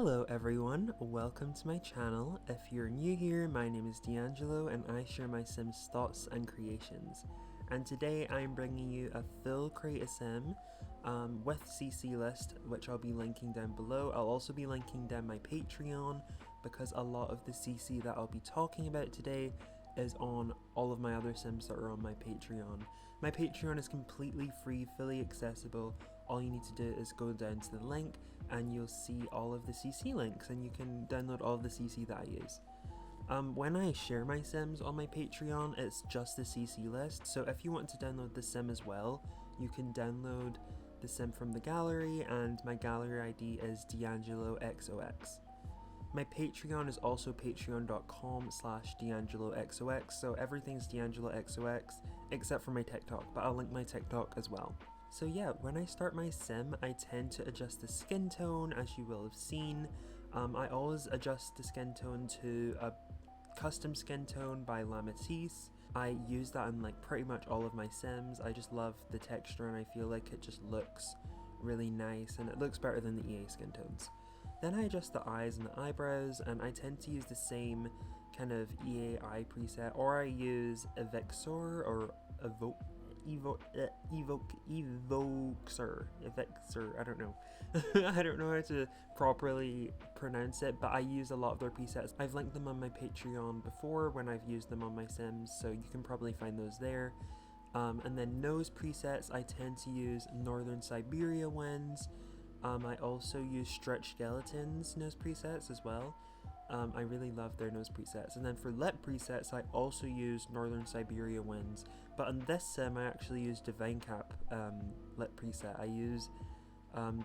Hello everyone, welcome to my channel. If you're new here, my name is D'Angelo and I share my Sims thoughts and creations. And today I'm bringing you a full create a sim with CC list, which I'll be linking down below. I'll also be linking down my Patreon because a lot of the CC that I'll be talking about today is on all of my other Sims that are on my Patreon. My Patreon is completely free, fully accessible. All you need to do is go down to the link and you'll see all of the CC links and you can download all of the CC that I use. When I share my Sims on my Patreon, it's just the CC list, so if you want to download the Sim as well, you can download the Sim from the gallery, and my gallery ID is dangelochambers. My Patreon is also patreon.com/dangeloxox, so everything's dangeloxox except for my TikTok, but I'll link my TikTok as well. So yeah, when I start my sim, I tend to adjust the skin tone, as you will have seen. I always adjust the skin tone to a custom skin tone by Matisse. I use that in like pretty much all of my sims. I just love the texture and I feel like it just looks really nice and it looks better than the EA skin tones. Then I adjust the eyes and the eyebrows, and I tend to use the same kind of EA eye preset, or I use Evixor or Evokser, I don't know. I don't know how to properly pronounce it, but I use a lot of their presets. I've linked them on my Patreon before when I've used them on my Sims, so you can probably find those there. And then nose presets, I tend to use Northern Siberia winds. I also use Stretch Skeleton's nose presets as well. I really love their nose presets. And then for lip presets, I also use Northern Siberia winds. But on this sim, I actually use Divine Cap lip preset. I use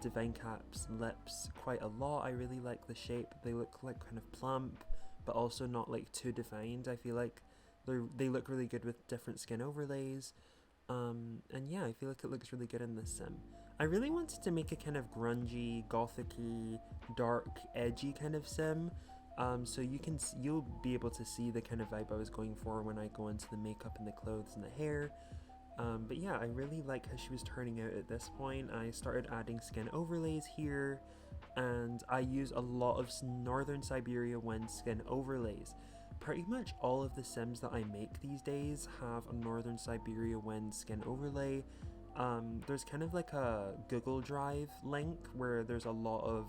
Divine Cap's lips quite a lot. I really like the shape. They look like kind of plump, but also not like too defined. I feel like they look really good with different skin overlays. And yeah, I feel like it looks really good in this sim. I really wanted to make a kind of grungy, gothic-y, dark, edgy kind of sim. So you'll be able to see the kind of vibe I was going for when I go into the makeup and the clothes and the hair. But yeah, I really like how she was turning out at this point. I started adding skin overlays here, and I use a lot of Northern Siberia wind skin overlays. Pretty much all of the Sims that I make these days have a Northern Siberia wind skin overlay. There's kind of like a Google Drive link where there's a lot of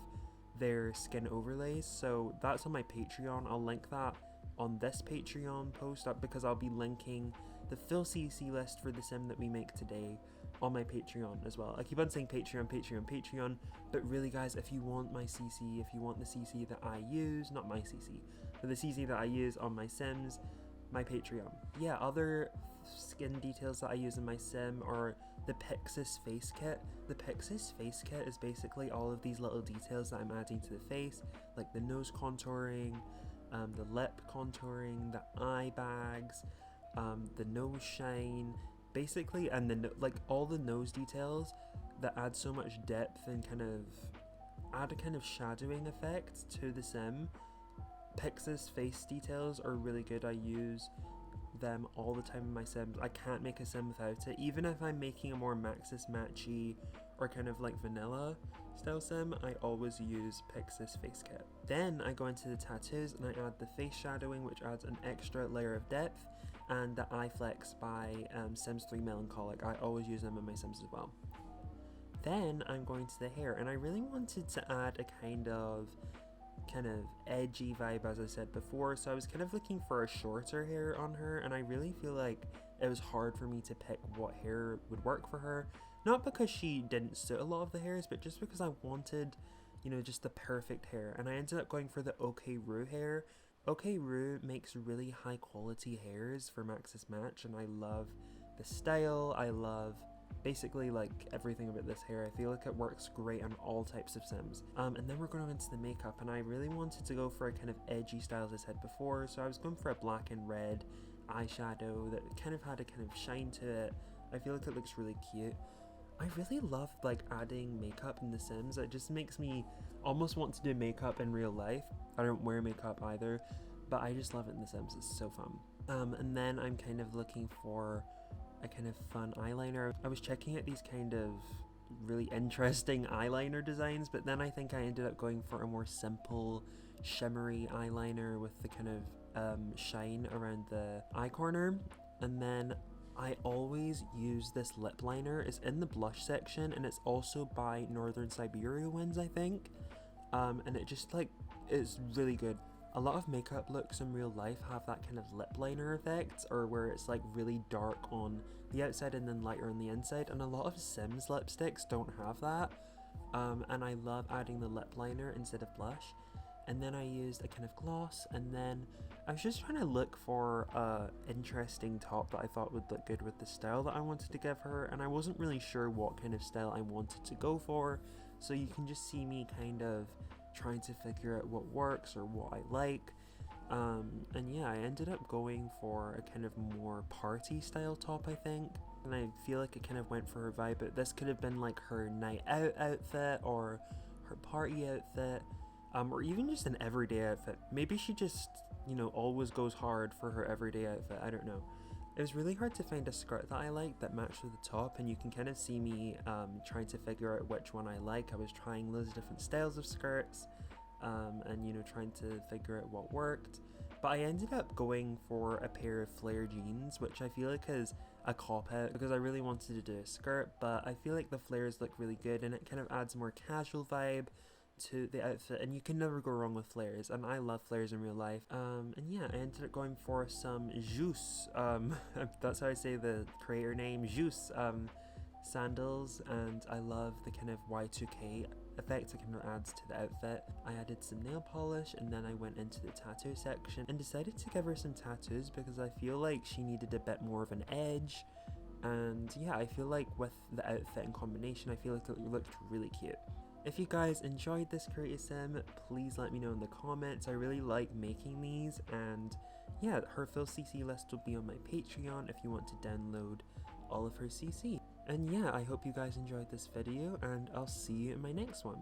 their skin overlays, so that's on my Patreon. I'll link that on this Patreon post up because I'll be linking the full CC list for the sim that we make today on my Patreon as well. I keep on saying Patreon, but really guys, if you want my CC, if you want the CC that I use, not my CC, but the CC that I use on my Sims, my Patreon. Yeah, other skin details that I use in my sim are the pyxis face kit. The pyxis face kit is basically all of these little details that I'm adding to the face, like the nose contouring, the lip contouring, the eye bags, the nose shine, basically, and then like all the nose details that add so much depth and kind of add a kind of shadowing effect to the sim. Pyxis face details are really good. I use them all the time in my sims. I can't make a sim without it. Even if I'm making a more Maxis matchy or kind of like vanilla style sim, I always use Pyxis face kit. Then I go into the tattoos and I add the face shadowing, which adds an extra layer of depth, and the eye flex by Sims 3 Melancholic. I always use them in my sims as well. Then I'm going to the hair, and I really wanted to add a kind of edgy vibe, as I said before, so I was kind of looking for a shorter hair on her, and I really feel like it was hard for me to pick what hair would work for her. Not because she didn't suit a lot of the hairs, but just because I wanted, you know, just the perfect hair, and I ended up going for the OK Roo hair. OK Roo makes really high quality hairs for Maxis Match, and I love the style. I love basically like everything about this hair. I feel like it works great on all types of sims. And then we're going into the makeup, and I really wanted to go for a kind of edgy style, as I said before, so I was going for a black and red eyeshadow that kind of had a kind of shine to it. I feel like it looks really cute. I really love like adding makeup in the Sims. It just makes me almost want to do makeup in real life. I don't wear makeup either, but I just love it in the Sims. It's so fun. And then I'm kind of looking for a kind of fun eyeliner. I was checking out these kind of really interesting eyeliner designs, but then I think I ended up going for a more simple shimmery eyeliner with the kind of shine around the eye corner. And then I always use this lip liner. It's in the blush section, and it's also by Northern Siberia Winds, I think. And it just like, it's really good. A lot of makeup looks in real life have that kind of lip liner effect, or where it's like really dark on the outside and then lighter on the inside, and a lot of Sims lipsticks don't have that. And I love adding the lip liner instead of blush. And then I used a kind of gloss, and then I was just trying to look for a interesting top that I thought would look good with the style that I wanted to give her, and I wasn't really sure what kind of style I wanted to go for, so you can just see me kind of trying to figure out what works or what I like. And yeah, I ended up going for a kind of more party style top, I think, and I feel like it kind of went for her vibe, but this could have been like her night out outfit or her party outfit. Or even just an everyday outfit. Maybe she just, you know, always goes hard for her everyday outfit. I don't know. It was really hard to find a skirt that I liked that matched with the top, and you can kind of see me trying to figure out which one I like. I was trying loads of different styles of skirts, and, you know, trying to figure out what worked. But I ended up going for a pair of flare jeans, which I feel like is a cop-out because I really wanted to do a skirt, but I feel like the flares look really good, and it kind of adds a more casual vibe to the outfit, and you can never go wrong with flares, and I love flares in real life. And yeah, I ended up going for some Juice, that's how I say the creator name, Juice, sandals, and I love the kind of Y2K effect it kind of adds to the outfit. I added some nail polish, and then I went into the tattoo section and decided to give her some tattoos because I feel like she needed a bit more of an edge. And yeah, I feel like with the outfit in combination, I feel like it looked really cute. If you guys enjoyed this creative sim, please let me know in the comments. I really like making these, and yeah, her full CC list will be on my Patreon if you want to download all of her CC. And yeah, I hope you guys enjoyed this video, and I'll see you in my next one.